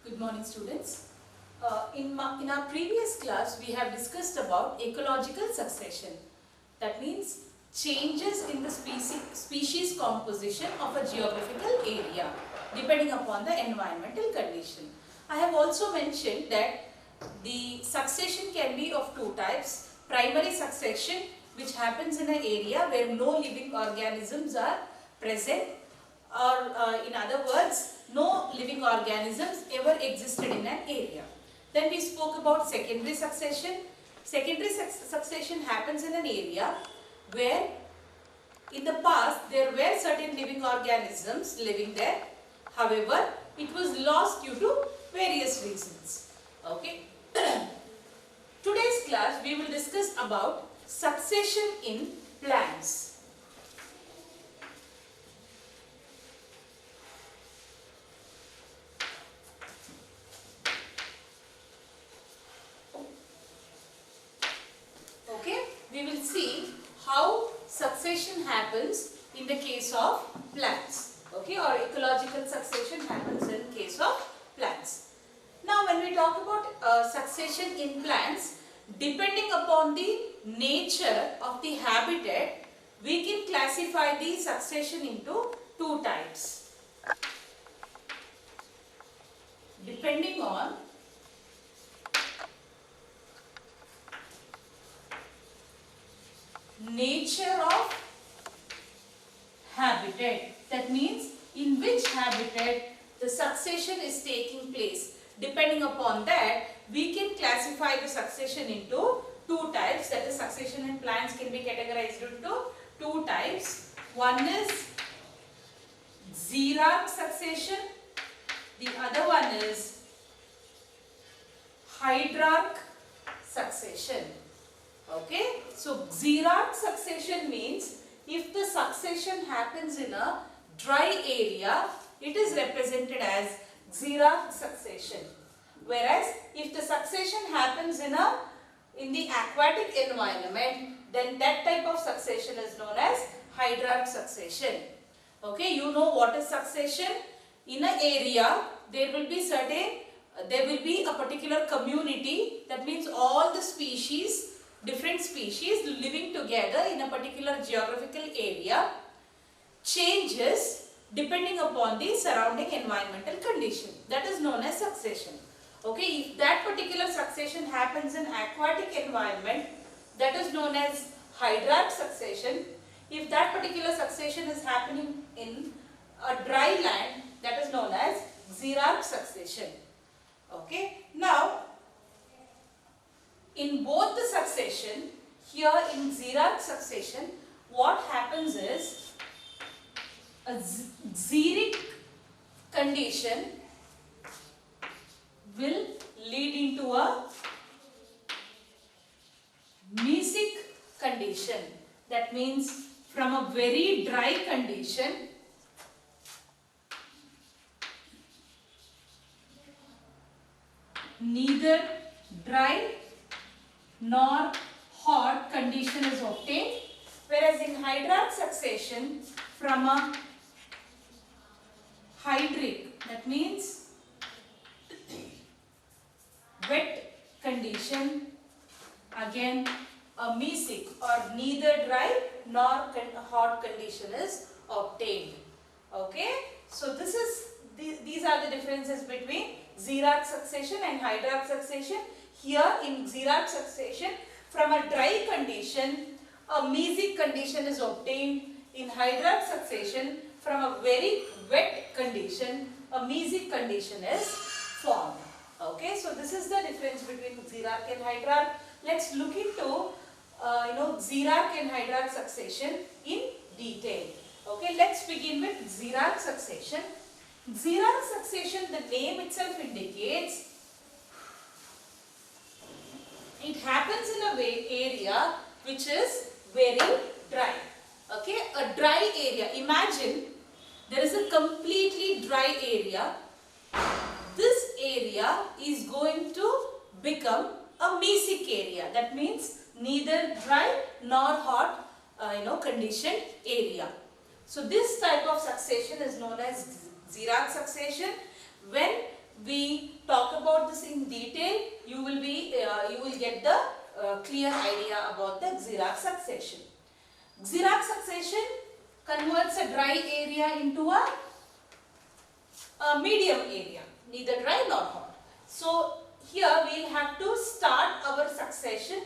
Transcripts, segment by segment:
Good morning, students. In our previous class, we have discussed about ecological succession. That means changes in the species composition of a geographical area depending upon the environmental condition. I have also mentioned that the succession can be of two types. Primary succession, which happens in an area where no living organisms are present, or in other words, no living organisms ever existed in an area. Then we spoke about secondary succession. Secondary succession happens in an area where in the past there were certain living organisms living there. However, it was lost due to various reasons. Okay. Today's class we will discuss about succession in plants. We will see how succession happens in the case of plants, okay, or ecological succession happens in case of plants. Now when we talk about succession in plants, depending upon the nature of the habitat, we can classify the succession into two types. Depending on nature of habitat, that means in which habitat the succession is taking place. Depending upon that, we can classify the succession into two types. That is, succession in plants can be categorized into two types. One is xerarch succession, the other one is hydrarch succession. Okay, so xerarch succession means if the succession happens in a dry area, it is represented as xerarch succession. Whereas if the succession happens in the aquatic environment, then that type of succession is known as hydrarch succession. Okay, you know what is succession? In an area, there will be a particular community. That means all the species, different species living together in a particular geographical area changes depending upon the surrounding environmental condition. That is known as succession. Okay, if that particular succession happens in aquatic environment, that is known as hydrarch succession. If that particular succession is happening in a dry land, that is known as xerarch succession. Okay, now in both the succession, here in xerarch succession, what happens is a xeric condition will lead into a mesic condition. That means from a very dry condition, neither dry nor hot condition is obtained, whereas in hydrarch succession from a hydric, that means wet condition, again a mesic or neither dry nor hot condition is obtained. Okay, so these are the differences between xerarch succession and hydrarch succession. Here in xerarch succession, from a dry condition, a mesic condition is obtained. In hydrarch succession, from a very wet condition, a mesic condition is formed. Okay, so this is the difference between xerarch and hydrarch. Let's look into xerarch and hydrarch succession in detail. Okay, let's begin with xerarch succession. Xerarch succession, the name itself indicates, it happens in a area which is very dry. Okay, a dry area. Imagine there is a completely dry area. This area is going to become a mesic area. That means neither dry nor hot conditioned area. So this type of succession is known as xerarch succession. When we talk about this in detail, you will get the clear idea about the Xerox succession. Xerox succession converts a dry area into a medium area, neither dry nor hot. So here we will have to start our succession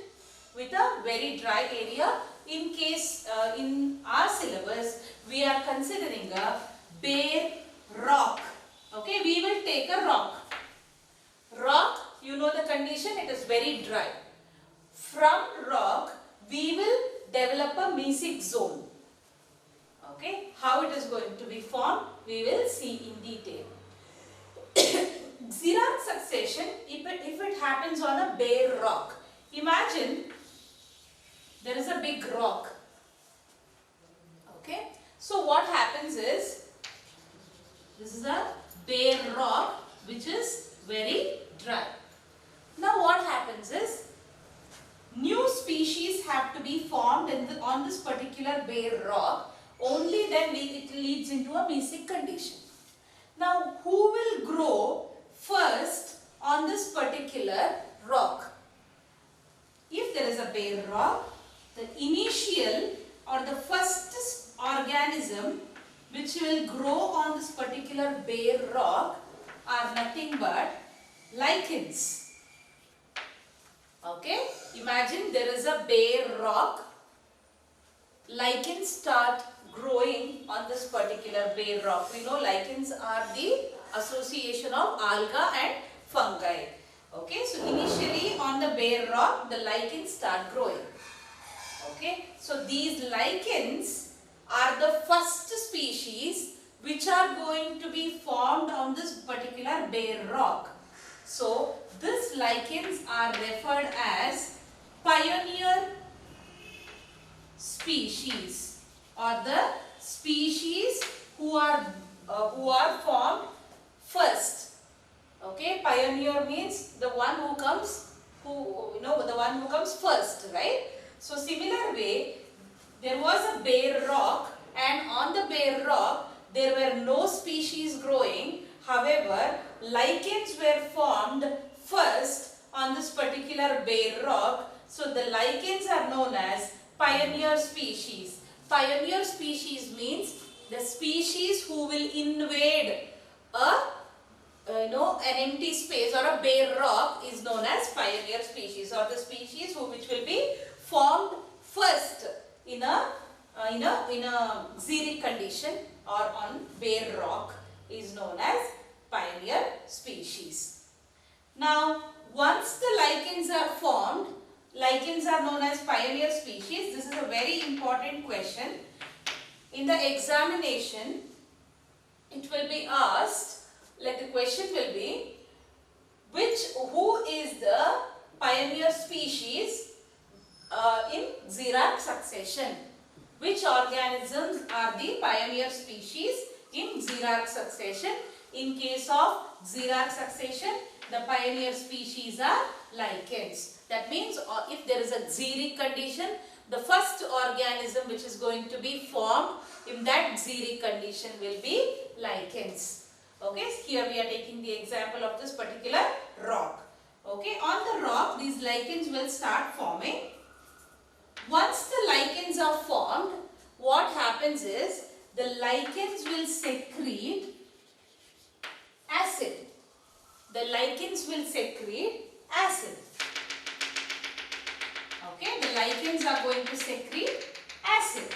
with a very dry area. In case in our syllabus we are considering a bare rock. Okay, we will take a rock. Rock, you know the condition, it is very dry. From rock we will develop a mesic zone. Okay, how it is going to be formed we will see in detail. Xerox succession, if it happens on a bare rock, imagine there is a big rock. Okay, so what happens is, this is a bare rock which is very dry. Now what happens is, new species have to be formed on this particular bare rock. Only then it leads into a mesic condition. Now who will grow first on this particular rock? If there is a bare rock, the initial or the first organism which will grow on this particular bare rock are nothing but lichens. Okay, imagine there is a bare rock, lichens start growing on this particular bare rock. We know lichens are the association of alga and fungi. Okay, so initially on the bare rock the lichens start growing. Okay, so these lichens are the first species which are going to be formed on this particular bare rock. So these lichens are referred as pioneer species, or the species who are formed first. Okay, pioneer means the one who comes first, right? So similar way, there was a bare rock, and on the bare rock there were no species growing. However, lichens were formed first on this particular bare rock. So the lichens are known as pioneer species. Pioneer species means the species who will invade an empty space or a bare rock is known as pioneer species, or the species which will be formed first in a xeric condition or on bare rock is known as pioneer species. Now, once the lichens are formed, lichens are known as pioneer species. This is a very important question. In the examination, it will be asked, like the question will be, who is the pioneer species in Xerox succession? Which organisms are the pioneer species in Xerox succession? In case of Xerox succession, the pioneer species are lichens. That means if there is a xeric condition, the first organism which is going to be formed in that xeric condition will be lichens. Okay, here we are taking the example of this particular rock. Okay, on the rock these lichens will start forming. Once the lichens are formed, what happens is the lichens will secrete acid. The lichens will secrete acid. Okay, the lichens are going to secrete acid.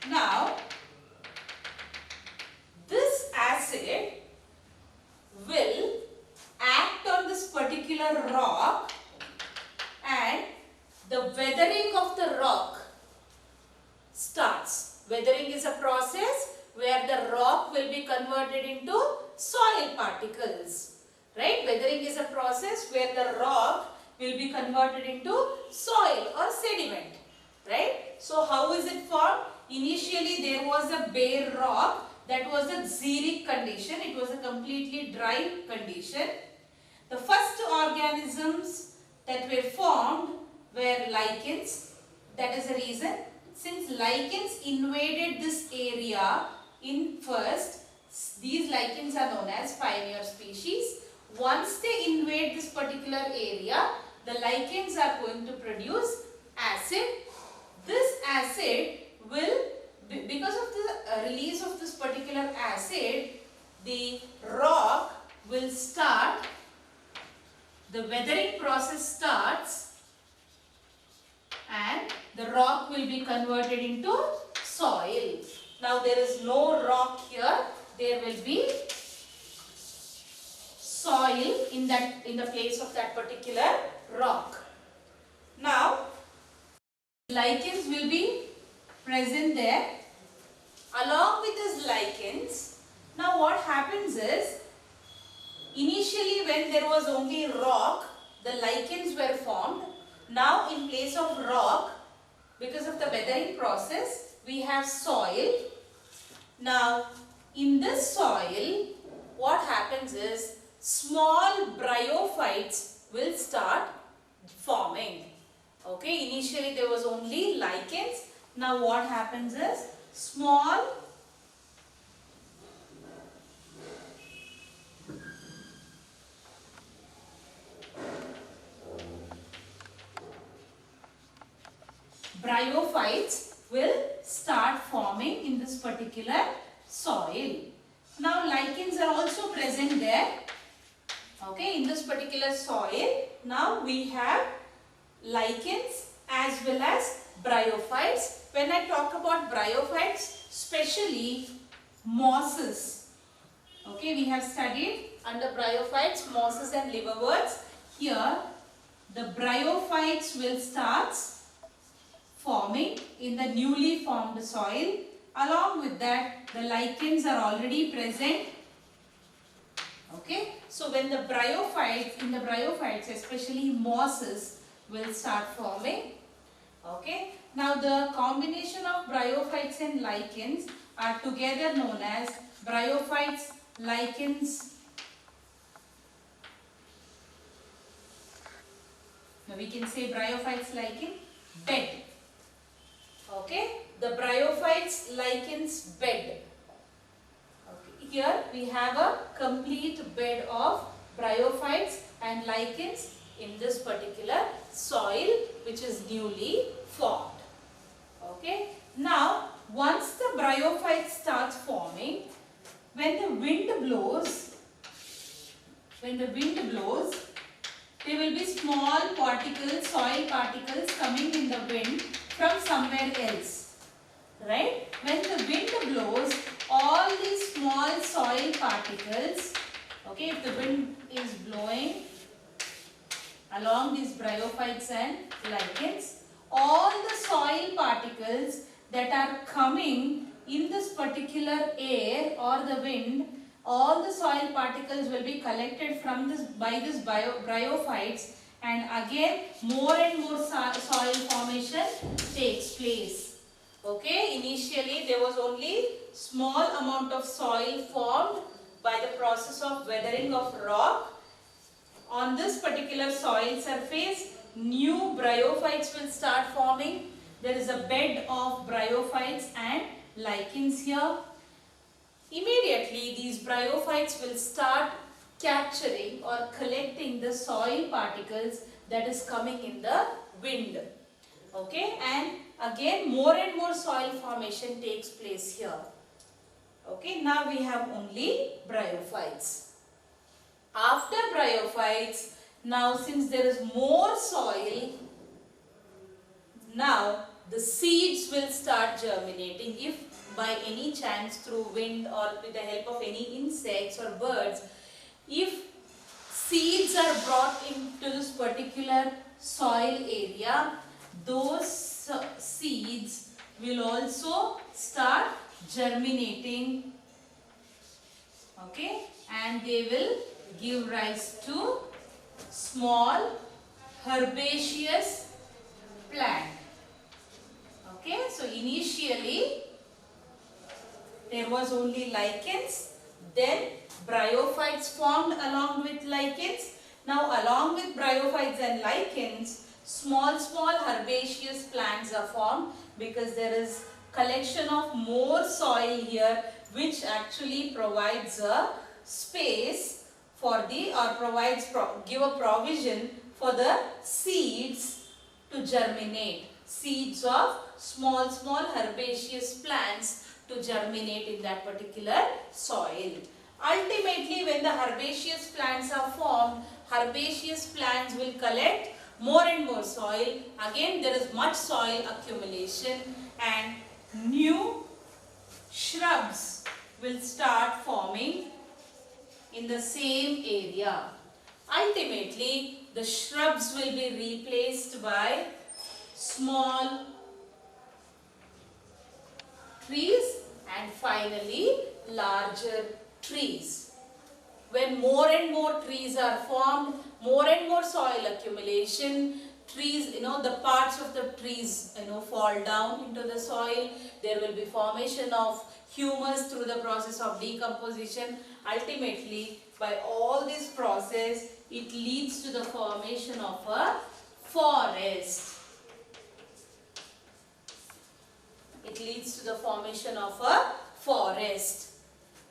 Now, this acid will act on this particular rock, and the weathering of the rock starts. Weathering is a process where the rock will be converted into soil particles. Right? Weathering is a process where the rock will be converted into soil or sediment. Right? So how is it formed? Initially there was a bare rock. That was a xeric condition. It was a completely dry condition. The first organisms that were formed were lichens. That is the reason. Since lichens invaded this area in first, these lichens lichens are known as pioneer species. Once they invade this particular area, the lichens are going to produce acid. This acid will, because of the release of this particular acid, the rock will start, the weathering process starts, and the rock will be converted into soil. Now there is no rock here, there will be soil in the place of that particular rock. Now lichens will be present there. Along with these lichens, now what happens is, initially when there was only rock, the lichens were formed. Now in place of rock, because of the weathering process, we have soil. Now in this soil, what happens is, small bryophytes will start forming. Okay, initially there was only lichens. Now what happens is, small bryophytes will start forming in this particular soil. Now lichens are also present there. Okay, in this particular soil, now we have lichens as well as bryophytes. When I talk about bryophytes, especially mosses. Okay, we have studied under bryophytes, mosses and liverworts. Here, the bryophytes will start forming in the newly formed soil. Along with that, the lichens are already present. Okay, so when the bryophytes, especially mosses, will start forming. Okay, now the combination of bryophytes and lichens are together known as bryophytes, lichens. Now we can say bryophytes, lichen, bed. Okay, the bryophytes, lichens, bed. Okay, here we have a complete bed of bryophytes and lichens in this particular soil which is newly formed. Okay, now once the bryophyte starts forming, when the wind blows, there will be small particles, soil particles coming in the wind from somewhere else, right? When the wind blows, all these small soil particles, okay, if the wind is blowing along these bryophytes and lichens, all the soil particles that are coming in this particular air or the wind, all the soil particles will be collected from this by this bryophytes, and again more and more soil formation takes place. Okay, initially there was only small amount of soil formed by the process of weathering of rock. On this particular soil surface, new bryophytes will start forming. There is a bed of bryophytes and lichens here. Immediately these bryophytes will start capturing or collecting the soil particles that is coming in the wind. Okay, and again more and more soil formation takes place here. Okay, now we have only bryophytes. After bryophytes, now since there is more soil, now the seeds will start germinating. If by any chance through wind or with the help of any insects or birds, if seeds are brought into this particular soil area, those seeds will also start germinating. Okay, and they will give rise to small herbaceous plant. Okay, so initially there was only lichens, then bryophytes formed along with lichens. Now along with bryophytes and lichens, small herbaceous plants are formed because there is collection of more soil here which actually provides a space for the, or provides, give a provision for the seeds to germinate. Seeds of small herbaceous plants to germinate in that particular soil. Ultimately, when the herbaceous plants are formed, herbaceous plants will collect more and more soil. Again, there is much soil accumulation and new shrubs will start forming in the same area. Ultimately, the shrubs will be replaced by small trees and finally larger trees. When more and more trees are formed, more and more soil accumulation, trees, the parts of the trees, fall down into the soil. There will be formation of humus through the process of decomposition. Ultimately, by all this process, it leads to the formation of a forest. It leads to the formation of a forest.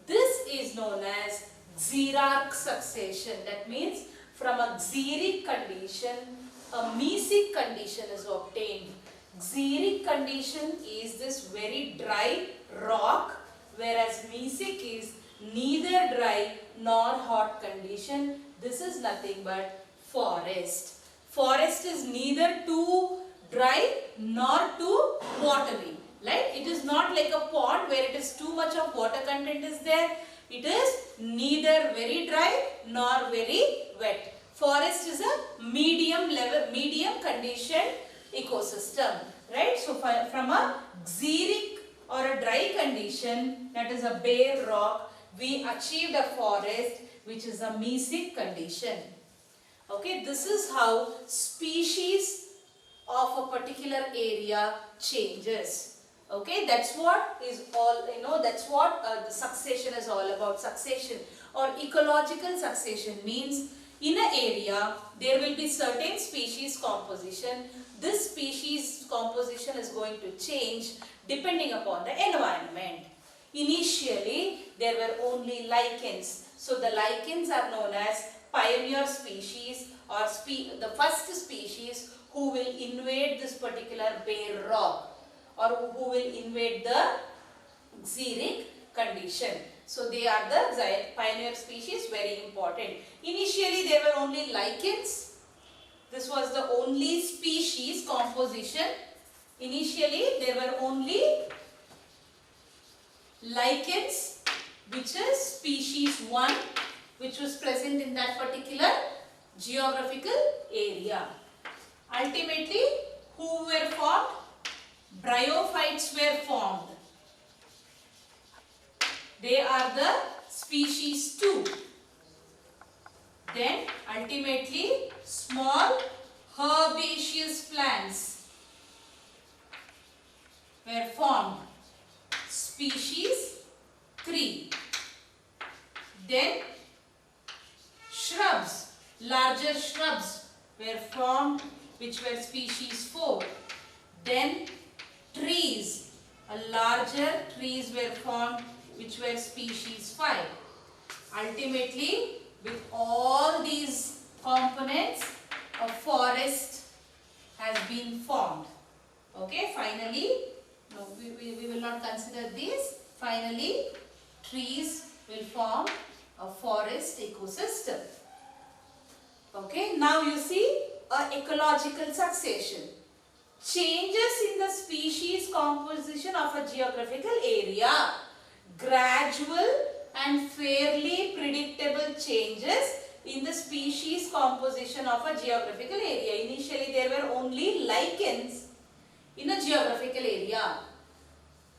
This is known as xeric succession. That means from a xeric condition, a mesic condition is obtained. Xeric condition is this very dry rock, whereas mesic is neither dry nor hot condition. This is nothing but forest. Forest is neither too dry nor too watery. Right? It is not like a pond where it is too much of water content is there. It is neither very dry nor very wet. Forest is a medium level, medium conditioned ecosystem. Right? So from a xeric or a dry condition, that is a bare rock, we achieved a forest which is a mesic condition. Okay, this is how species of a particular area changes. Okay, that's what is all, that's what the succession is all about. Succession or ecological succession means in an area there will be certain species composition. This species composition is going to change depending upon the environment. Initially, there were only lichens. So the lichens are known as pioneer species or the first species who will invade this particular bare rock, or who will invade the xeric condition. So they are the pioneer species, very important. Initially there were only lichens. This was the only species composition. Initially there were only lichens, which is species 1, which was present in that particular geographical area. Ultimately, who were formed? Bryophytes were formed. They are the species 2. Then ultimately small herbaceous plants were formed. Species 3. Then shrubs, larger shrubs were formed, which were species 4. Then trees, larger trees were formed, which were species 5. Ultimately, with all these components, a forest has been formed. Okay, finally, no, we will not consider these. Finally, trees will form a forest ecosystem. Okay, now you see a ecological succession. Changes in the species composition of a geographical area. Gradual and fairly predictable changes in the species composition of a geographical area. Initially there were only lichens in a geographical area.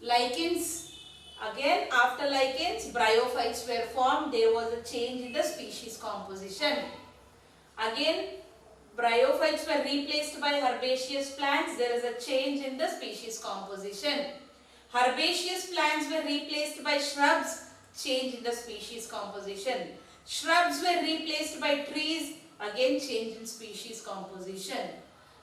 Lichens, again after lichens, bryophytes were formed. There was a change in the species composition. Again, bryophytes were replaced by herbaceous plants. There is a change in the species composition. Herbaceous plants were replaced by shrubs. Change in the species composition. Shrubs were replaced by trees. Again, change in species composition.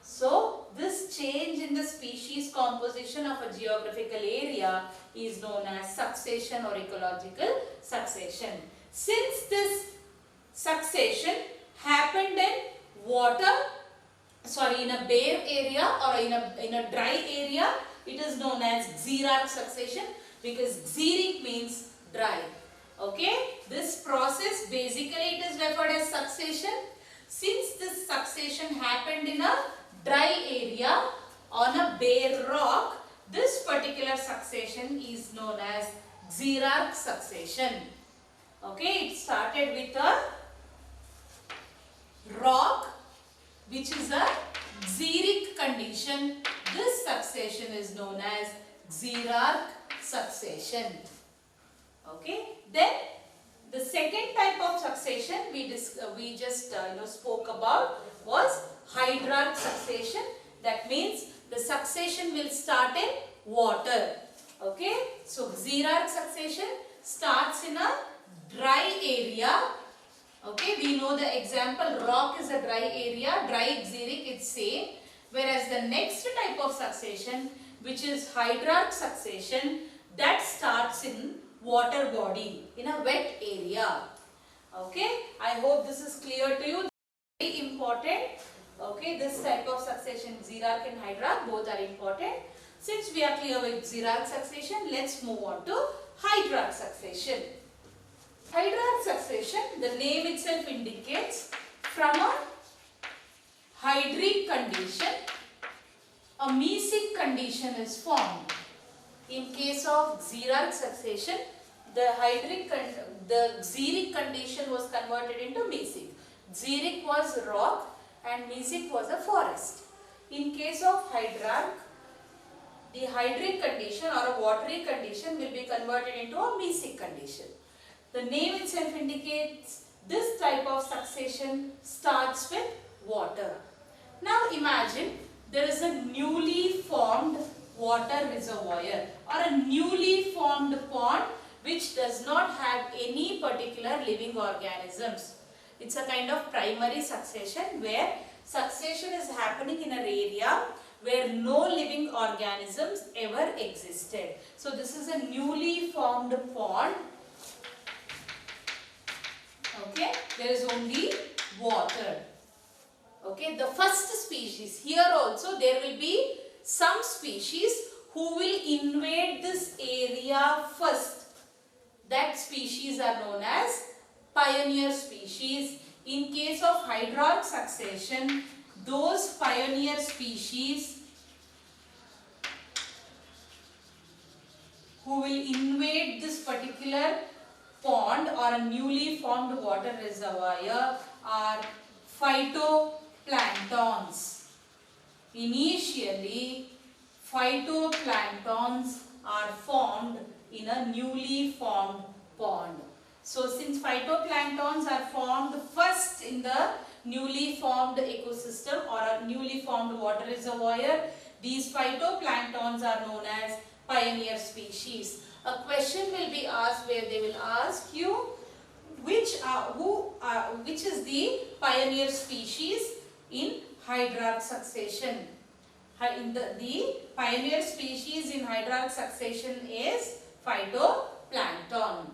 So this change in the species composition of a geographical area is known as succession or ecological succession. Since this succession happened in in a bare area or in a dry area, it is known as xeric succession, because xeric means dry. Okay, this process basically it is referred as succession. Since this succession happened in a dry area on a bare rock, this particular succession is known as xeric succession. Okay, it started with a rock which is a xeric condition. This succession is known as xeric succession. Okay, then the second type of succession we just spoke about was hydrarch succession. That means the succession will start in water. Okay, so xeric succession starts in a dry area. Okay, we know the example, rock is a dry area, dry xeric, it's same. Whereas the next type of succession, which is hydrarch succession, that starts in water body, in a wet area. Okay, I hope this is clear to you. Very important. Okay, this type of succession, xeric and hydrarch, both are important. Since we are clear with xeric succession, let's move on to hydrarch succession. Hydrarch succession, the name itself indicates, from a hydric condition, a mesic condition is formed. In case of xeric succession, the xeric condition was converted into mesic. Xeric was rock and mesic was a forest. In case of hydrarch, the hydric condition or a watery condition will be converted into a mesic condition. The name itself indicates this type of succession starts with water. Now imagine there is a newly formed water reservoir or a newly formed pond which does not have any particular living organisms. It's a kind of primary succession where succession is happening in an area where no living organisms ever existed. So this is a newly formed pond. Okay, there is only water. Okay, the first species, here also there will be some species who will invade this area first. That species are known as pioneer species. In case of hydrarch succession, those pioneer species who will invade this particular pond or a newly formed water reservoir are phytoplanktons. Initially, phytoplanktons are formed in a newly formed pond. So since phytoplanktons are formed first in the newly formed ecosystem or a newly formed water reservoir, these phytoplanktons are known as pioneer species. A question will be asked where they will ask you which is the pioneer species in hydrarch succession. The pioneer species in hydrarch succession is phytoplankton.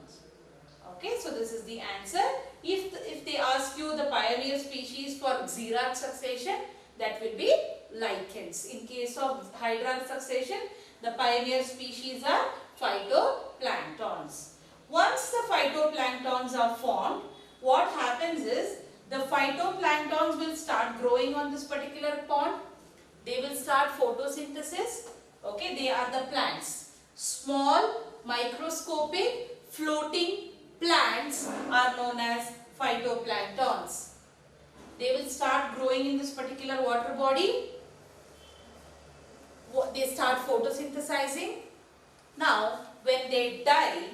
Okay, so this is the answer. If they ask you the pioneer species for xeric succession, that will be lichens. In case of hydrarch succession, the pioneer species are phytoplanktons. Once the phytoplanktons are formed, what happens is the phytoplanktons will start growing on this particular pond. They will start photosynthesis. Okay, they are the plants. Small, microscopic, floating plants are known as phytoplanktons. They will start growing in this particular water body. They start photosynthesizing. Now, when they die,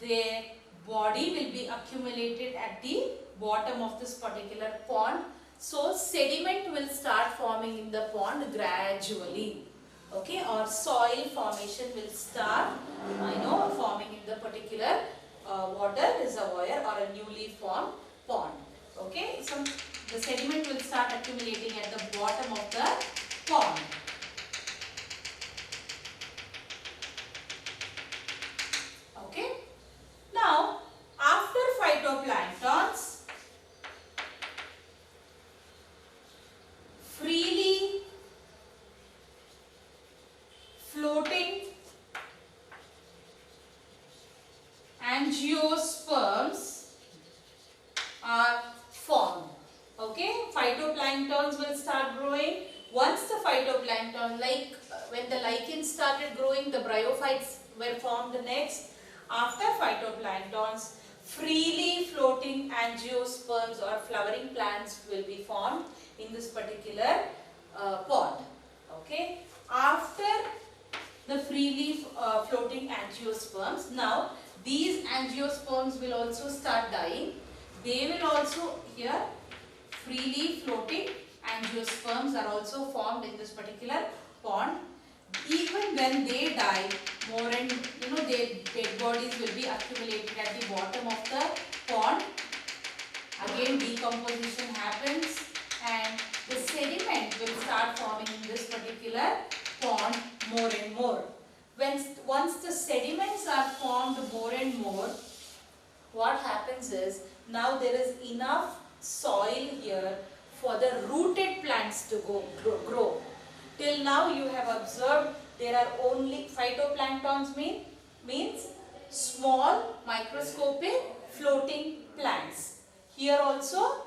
their body will be accumulated at the bottom of this particular pond. So, sediment will start forming in the pond gradually. Okay, or soil formation will start, forming in the particular water reservoir or a newly formed pond. Okay, some the sediment will start accumulating at the bottom of the pond. Okay. Now, after phytoplanktons freely floating angiosperms are formed. Okay, phytoplanktons will start growing. Once the phytoplankton, like when the lichens started growing, the bryophytes were formed next. After phytoplanktons, freely floating angiosperms or flowering plants will be formed in this particular pond. Okay, after the freely floating angiosperms, now these angiosperms will also start dying. They will also, here freely floating angiosperms are also formed in this particular pond. Even when they die, more and their dead bodies will be accumulated at the bottom of the pond. Again decomposition happens and the sediment will start forming in this particular pond more and more. Once the sediments are formed more and more, what happens is, now there is enough soil here for the rooted plants to grow. Till now you have observed there are only phytoplanktons means small microscopic floating plants. Here also,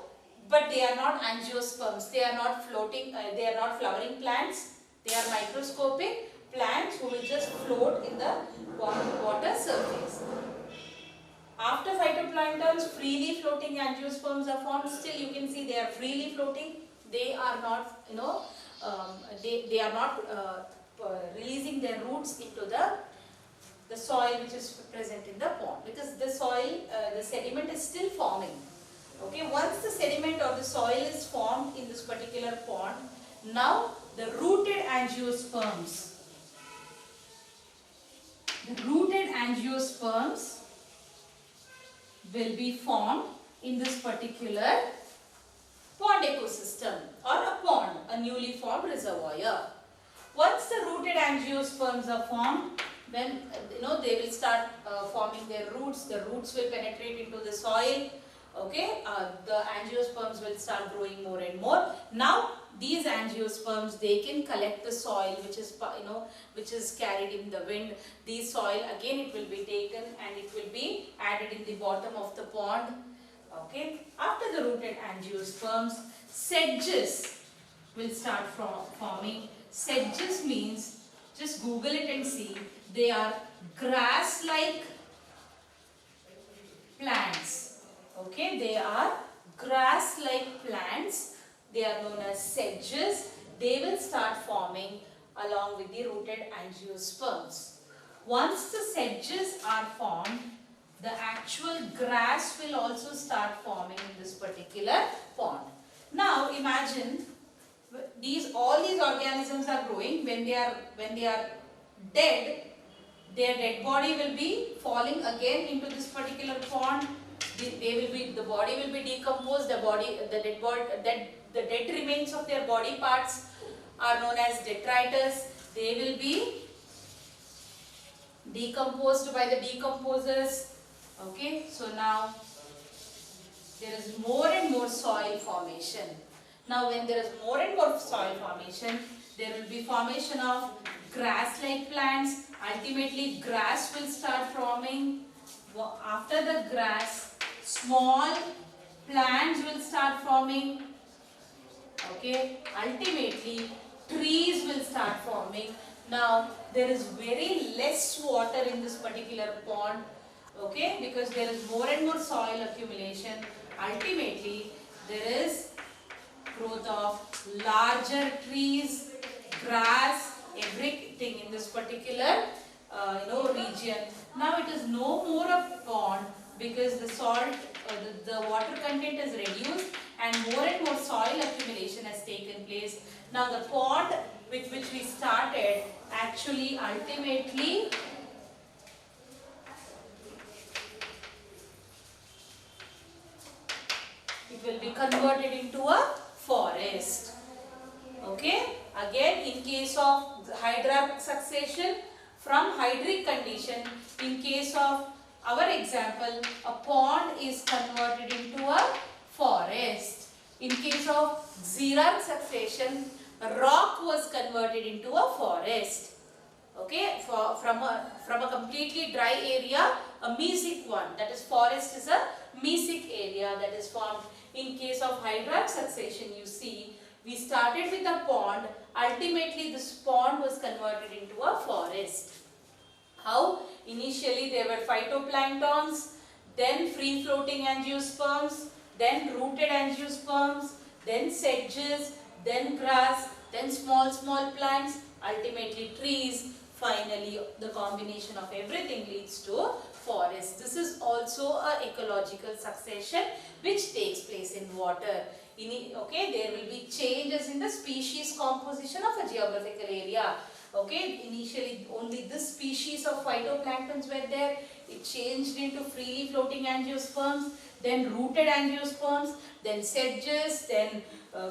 but they are not angiosperms. They are not floating. They are not flowering plants. They are microscopic plants who will just float in the water surface. After phytoplanktons, freely floating angiosperms are formed. Still, you can see they are freely floating. They are not, they are not releasing their roots into the soil which is present in the pond, because the soil, the sediment is still forming. Okay, once the sediment or the soil is formed in this particular pond, now the rooted angiosperms will be formed in this particular pond ecosystem or a pond, a newly formed reservoir. Once the rooted angiosperms are formed, then they will start forming their roots. The roots will penetrate into the soil. Okay, the angiosperms will start growing more and more. Now these angiosperms, they can collect the soil which is carried in the wind. These soil again, it will be taken and it will be added in the bottom of the pond. Okay, after the rooted angiosperms, sedges will start forming. Sedges means, just Google it and see, they are grass-like plants. Okay, they are grass-like plants. They are known as sedges. They will start forming along with the rooted angiosperms. Once the sedges are formed, the actual grass will also start forming in this particular pond. Now imagine all these organisms are growing. When they are dead, their dead body will be falling again into this particular pond. The body will be decomposed. The dead remains of their body parts are known as detritus. They will be decomposed by the decomposers. Okay, so now there is more and more soil formation. Now when there is more and more soil formation, there will be formation of grass-like plants. Ultimately grass will start forming. After the grass, small plants will start forming. Okay, ultimately trees will start forming. Now there is very less water in this particular pond. Okay, because there is more and more soil accumulation. Ultimately there is growth of larger trees, grass, everything in this particular region. Now it is no more a pond because the salt, the water content is reduced and more soil accumulation has taken place. Now the pond with which we started actually ultimately it will be converted into a forest. Okay, again in case of hydraulic succession, from hydric condition, in case of our example, a pond is converted into a forest. In case of xerox succession, a rock was converted into a forest. Okay, from a completely dry area, a mesic one, that is forest is a mesic area that is formed. In case of hydraulic succession, you see, we started with a pond, ultimately this pond was converted into a forest. How? Initially there were phytoplanktons, then free floating angiosperms, then rooted angiosperms, then sedges, then grass, then small plants, ultimately trees. Finally the combination of everything leads to forest. This is also a ecological succession which takes place in water. Okay, there will be changes in the species composition of a geographical area. Okay, initially only this species of phytoplanktons were there. It changed into freely floating angiosperms, then rooted angiosperms, then sedges, then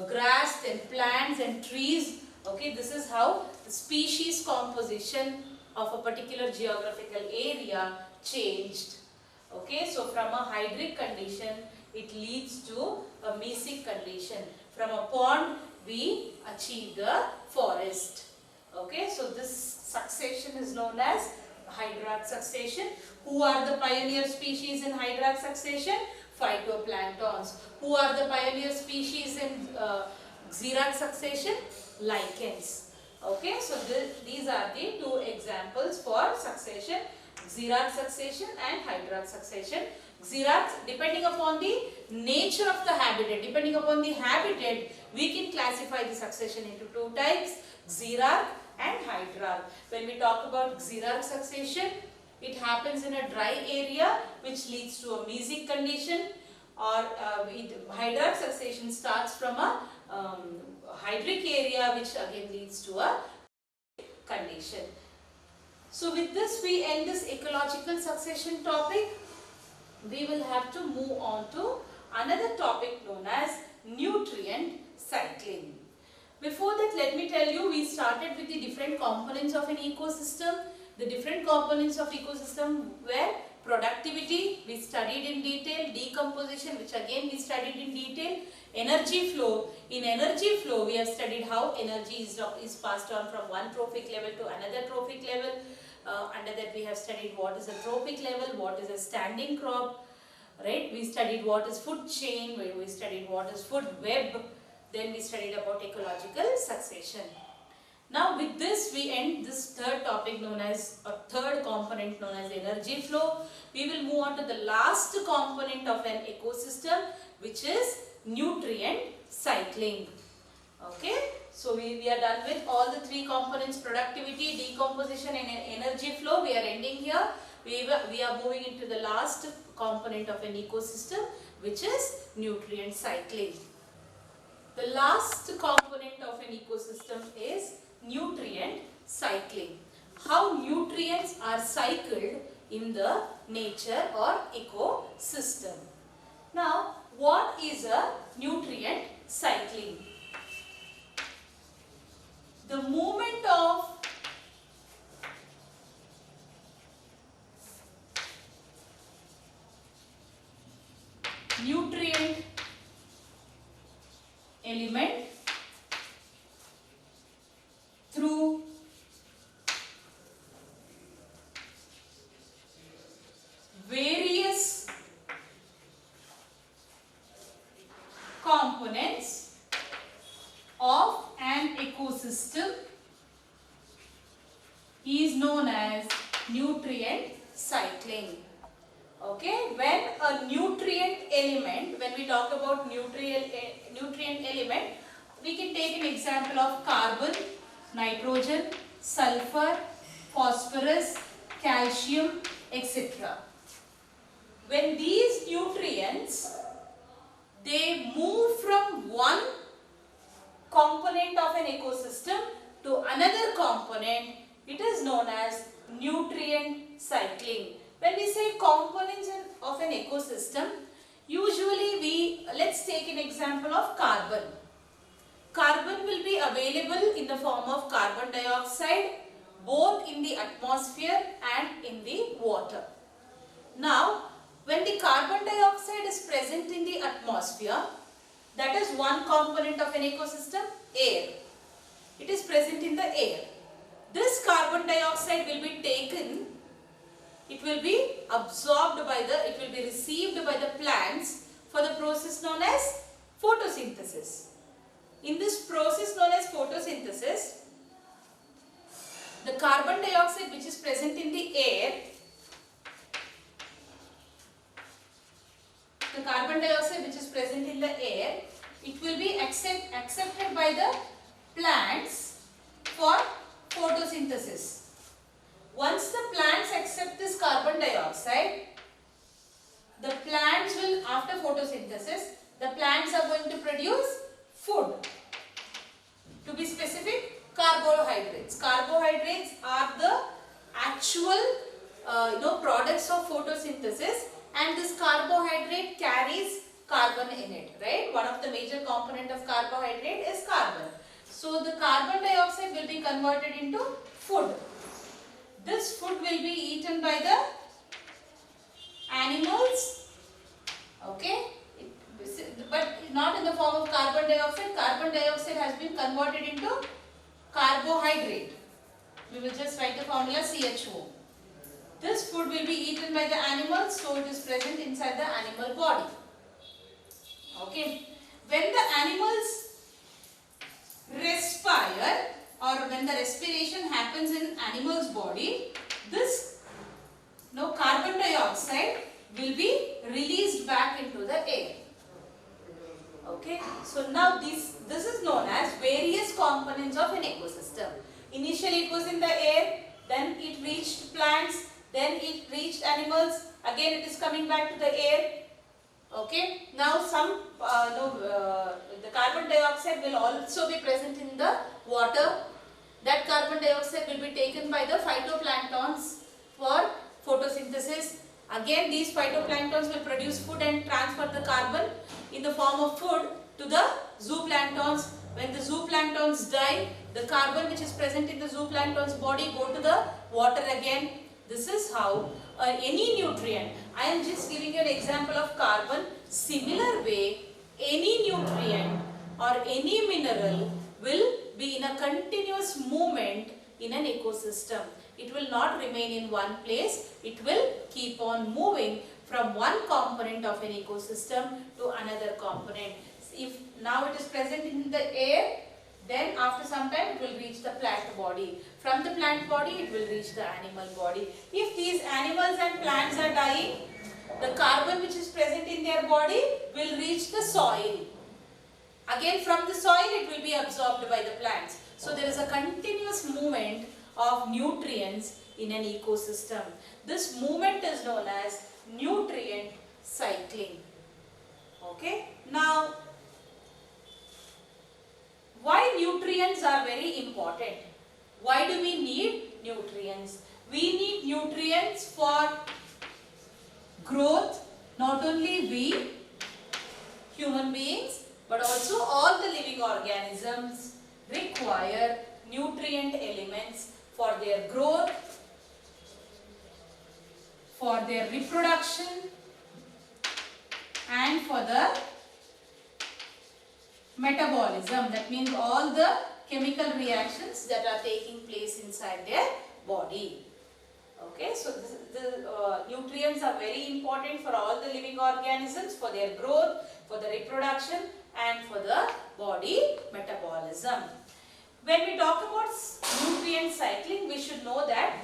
grass, then plants and trees. Okay, this is how the species composition of a particular geographical area changed. Okay, so from a hydric condition, it leads to a mesic condition. From a pond, we achieve the forest. Okay, so this succession is known as hydraulic succession. Who are the pioneer species in hydraulic succession? Phytoplanktons. Who are the pioneer species in xerox succession? Lichens. Okay, so these are the two examples for succession, xerox succession and hydraulic succession. Xerox, depending upon the nature of the habitat, we can classify the succession into two types, xerox and hydraulic. When we talk about xerox succession, it happens in a dry area which leads to a mesic condition, or hydraulic succession starts from a hydric area which again leads to a condition. So with this we end this ecological succession topic. We will have to move on to another topic known as nutrient cycling. Before that, let me tell you, we started with the different components of an ecosystem. The different components of ecosystem were productivity, we studied in detail, decomposition, which again we studied in detail, energy flow. In energy flow, we have studied how energy is passed on from one trophic level to another trophic level. Under that we have studied what is a trophic level, what is a standing crop, right? We studied what is food chain, we studied what is food web, then we studied about ecological succession. Now with this we end this third topic known as, or third component known as energy flow. We will move on to the last component of an ecosystem, which is nutrient cycling. Okay, so we are done with all the three components: productivity, decomposition and energy flow. We are ending here. We are moving into the last component of an ecosystem, which is nutrient cycling. The last component of an ecosystem is nutrient cycling. How nutrients are cycled in the nature or ecosystem. Now, what is a nutrient cycling? The movement of nutrient element through various components of an ecosystem is known as nutrient cycling. Okay, when a nutrient element, when we talk about nutrient element, we can take an example of carbon, nitrogen, sulfur, phosphorus, calcium, etc. When these nutrients, they move from one component of an ecosystem to another component, it is known as nutrient cycling. When we say components of an ecosystem, Usually let's take an example of carbon. Carbon will be available in the form of carbon dioxide both in the atmosphere and in the water. Now, when the carbon dioxide is present in the atmosphere, that is one component of an ecosystem, air. It is present in the air. This carbon dioxide will be taken, it will be absorbed by the, it will be received by the plants for the process known as photosynthesis. In this process known as photosynthesis, the carbon dioxide which is present in the air, it will be accepted by the plants for photosynthesis. Once the plants accept this carbon dioxide, the plants will, after photosynthesis, the plants are going to produce food. To be specific, carbohydrates. Carbohydrates are the actual products of photosynthesis, and this carbohydrate carries carbon in it, right? One of the major component of carbohydrate is carbon. So the carbon dioxide will be converted into food. This food will be eaten by the animals, okay? But not in the form of carbon dioxide. Carbon dioxide has been converted into carbohydrate. We will just write the formula CHO. This food will be eaten by the animals, so it is present inside the animal body. Okay. When the animals respire, or when the respiration happens in animal's body, this carbon dioxide will be released back into the air. Okay. So now this is known as various components of an ecosystem. Initially it was in the air, then it reached plants, then it reached animals, again it is coming back to the air. Okay. Now the carbon dioxide will also be present in the water. That carbon dioxide will be taken by the phytoplanktons for photosynthesis. Again these phytoplanktons will produce food and transfer the carbon in the form of food to the zooplanktons. When the zooplanktons die, the carbon which is present in the zooplankton's body go to the water again. This is how any nutrient, I am just giving you an example of carbon. Similar way, any nutrient or any mineral will be in a continuous movement in an ecosystem. It will not remain in one place. It will keep on moving from one component of an ecosystem to another component. If now it is present in the air, then after some time it will reach the plant body. From the plant body it will reach the animal body. If these animals and plants are dying, the carbon which is present in their body will reach the soil. Again from the soil it will be absorbed by the plants. So there is a continuous movement of nutrients in an ecosystem. This movement is known as nutrient cycling. Okay. Now, why nutrients are very important? Why do we need nutrients? We need nutrients for growth. Not only we, human beings, but also all the living organisms require nutrient elements for their growth, for their reproduction, and for the metabolism. That means all the chemical reactions that are taking place inside their body. Okay, so the nutrients are very important for all the living organisms, for their growth, for the reproduction, and for the body metabolism. When we talk about nutrient cycling, we should know that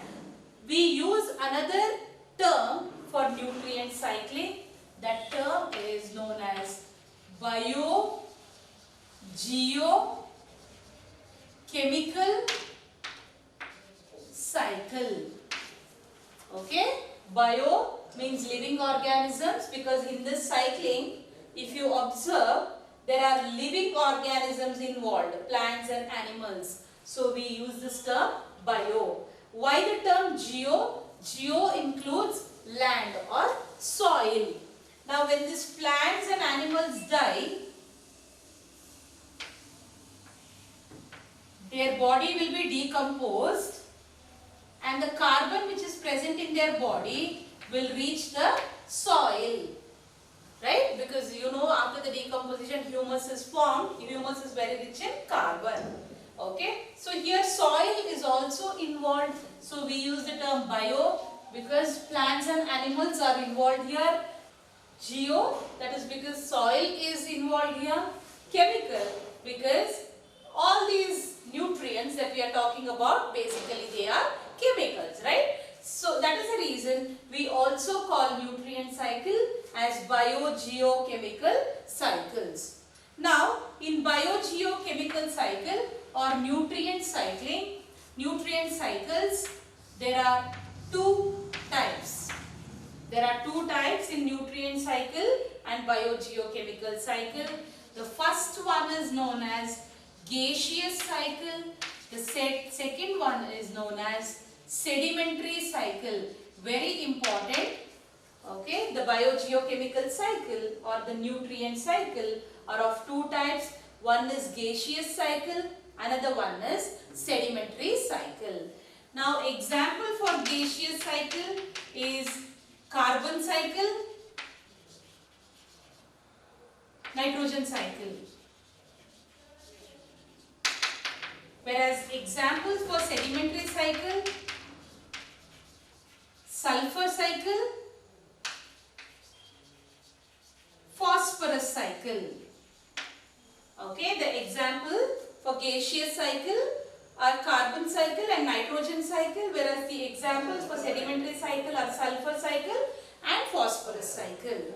we use another term for nutrient cycling. That term is known as biogeochemical cycle. Okay, bio means living organisms, because in this cycling, if you observe, there are living organisms involved, plants and animals. So we use this term bio. Why the term geo? Geo includes land or soil. Now when these plants and animals die, their body will be decomposed and the carbon which is present in their body will reach the soil. Right? Because you know, after the decomposition humus is formed. Humus is very rich in carbon. Okay. So here soil is also involved. So we use the term bio because plants and animals are involved here. Geo, that is because soil is involved here. Chemical, because all these nutrients that we are talking about, basically they are chemicals, right? So that is the reason we also call nutrient cycle as biogeochemical cycles. Now in biogeochemical cycle or nutrient cycles, there are two types. There are two types in nutrient cycle and biogeochemical cycle. The first one is known as gaseous cycle. The second one is known as sedimentary cycle. Very important. Okay, the biogeochemical cycle or the nutrient cycle are of two types. One is gaseous cycle, another one is sedimentary cycle. Now example for gaseous cycle is carbon cycle, nitrogen cycle. Whereas examples for sedimentary cycle, sulfur cycle, phosphorus cycle. Okay, the example for gaseous cycle are carbon cycle and nitrogen cycle, whereas the examples for sedimentary cycle are sulfur cycle and phosphorus cycle.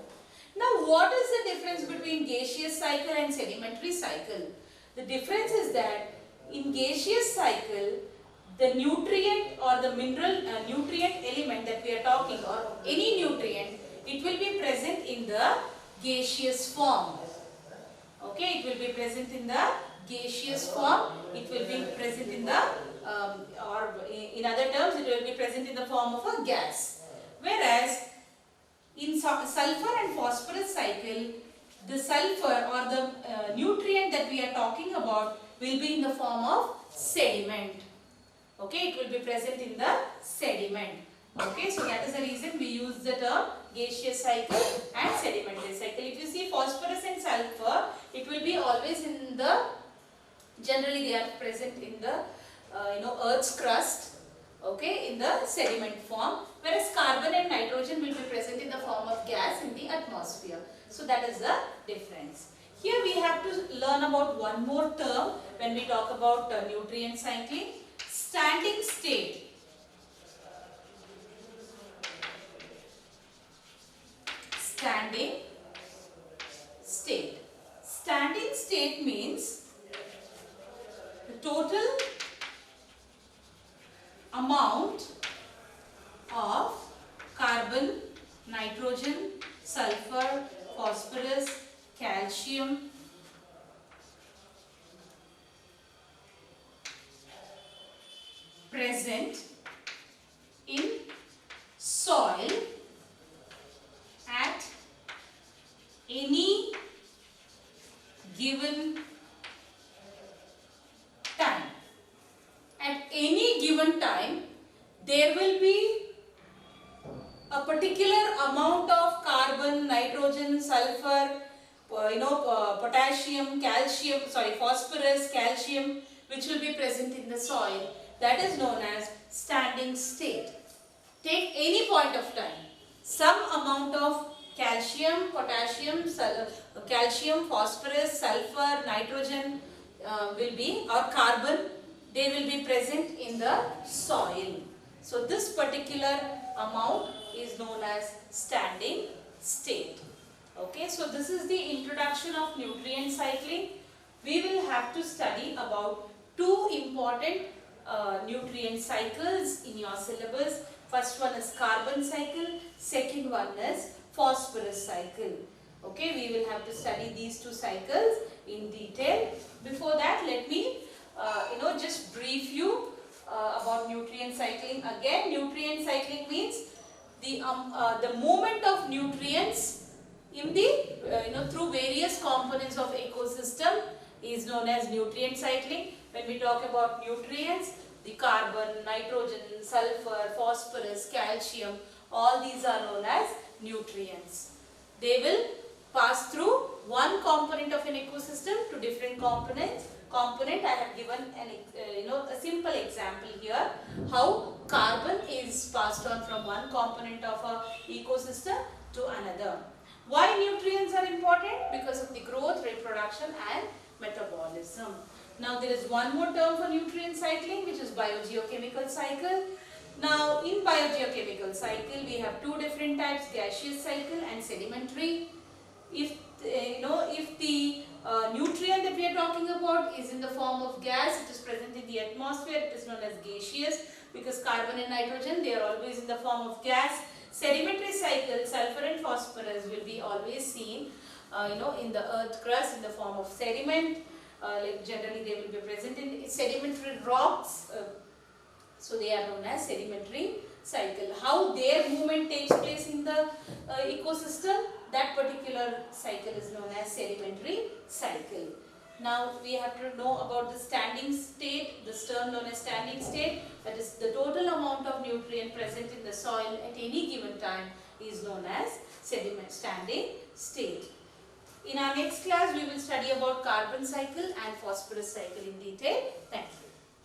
Now what is the difference between gaseous cycle and sedimentary cycle? The difference is that in gaseous cycle, the nutrient or the mineral nutrient element that we are talking, or any nutrient, it will be present in the gaseous form. Okay, it will be present in the gaseous form. It will be present in the or in other terms, it will be present in the form of a gas. Whereas in sulfur and phosphorus cycle, the sulfur or the nutrient that we are talking about will be in the form of sediment. Okay, it will be present in the sediment. Okay, so that is the reason we use the term gaseous cycle and sedimentary cycle. If you see phosphorus and sulfur, it will be always in the, generally they are present in the earth's crust, okay, in the sediment form, whereas carbon and nitrogen will be present in the form of gas in the atmosphere. So that is the difference. Here we have to learn about one more term when we talk about nutrient cycling: standing state. Standing state. Standing state means the total amount of carbon, nitrogen, sulfur, phosphorus, calcium, present in soil at any given time. At any given time, there will be a particular amount of carbon, nitrogen, sulfur, potassium, calcium, phosphorus, calcium, which will be present in the soil. That is known as standing state. Take any point of time, some amount of calcium, potassium, calcium, phosphorus, sulfur, nitrogen will be, or carbon, they will be present in the soil. So this particular amount is known as standing state. Okay, so this is the introduction of nutrient cycling. We will have to study about two important nutrient cycles in your syllabus. First one is carbon cycle, second one is phosphorus cycle. Okay, we will have to study these two cycles in detail. Before that, let me just brief you about nutrient cycling. Again, nutrient cycling means the movement of nutrients in the through various components of ecosystem is known as nutrient cycling. When we talk about nutrients, the carbon, nitrogen, sulfur, phosphorus, calcium, all these are known as nutrients. They will pass through one component of an ecosystem to different components. I have given a simple example here how carbon is passed on from one component of a ecosystem to another. Why nutrients are important? Because of the growth, reproduction and metabolism. Now there is one more term for nutrient cycling, which is biogeochemical cycle. Now in biogeochemical cycle we have two different types, gaseous cycle and sedimentary. If the nutrient that we are talking about is in the form of gas, it is present in the atmosphere, it is known as gaseous, because carbon and nitrogen, they are always in the form of gas. Sedimentary cycle, sulfur and phosphorus will be always seen in the earth crust in the form of sediment. Like generally they will be present in sedimentary rocks, so they are known as sedimentary cycle. How their movement takes place in the ecosystem, that particular cycle is known as sedimentary cycle. Now we have to know about the standing state, this term known as standing state, that is the total amount of nutrient present in the soil at any given time is known as sediment standing state. In our next class we will study about carbon cycle and phosphorus cycle in detail. Thank you.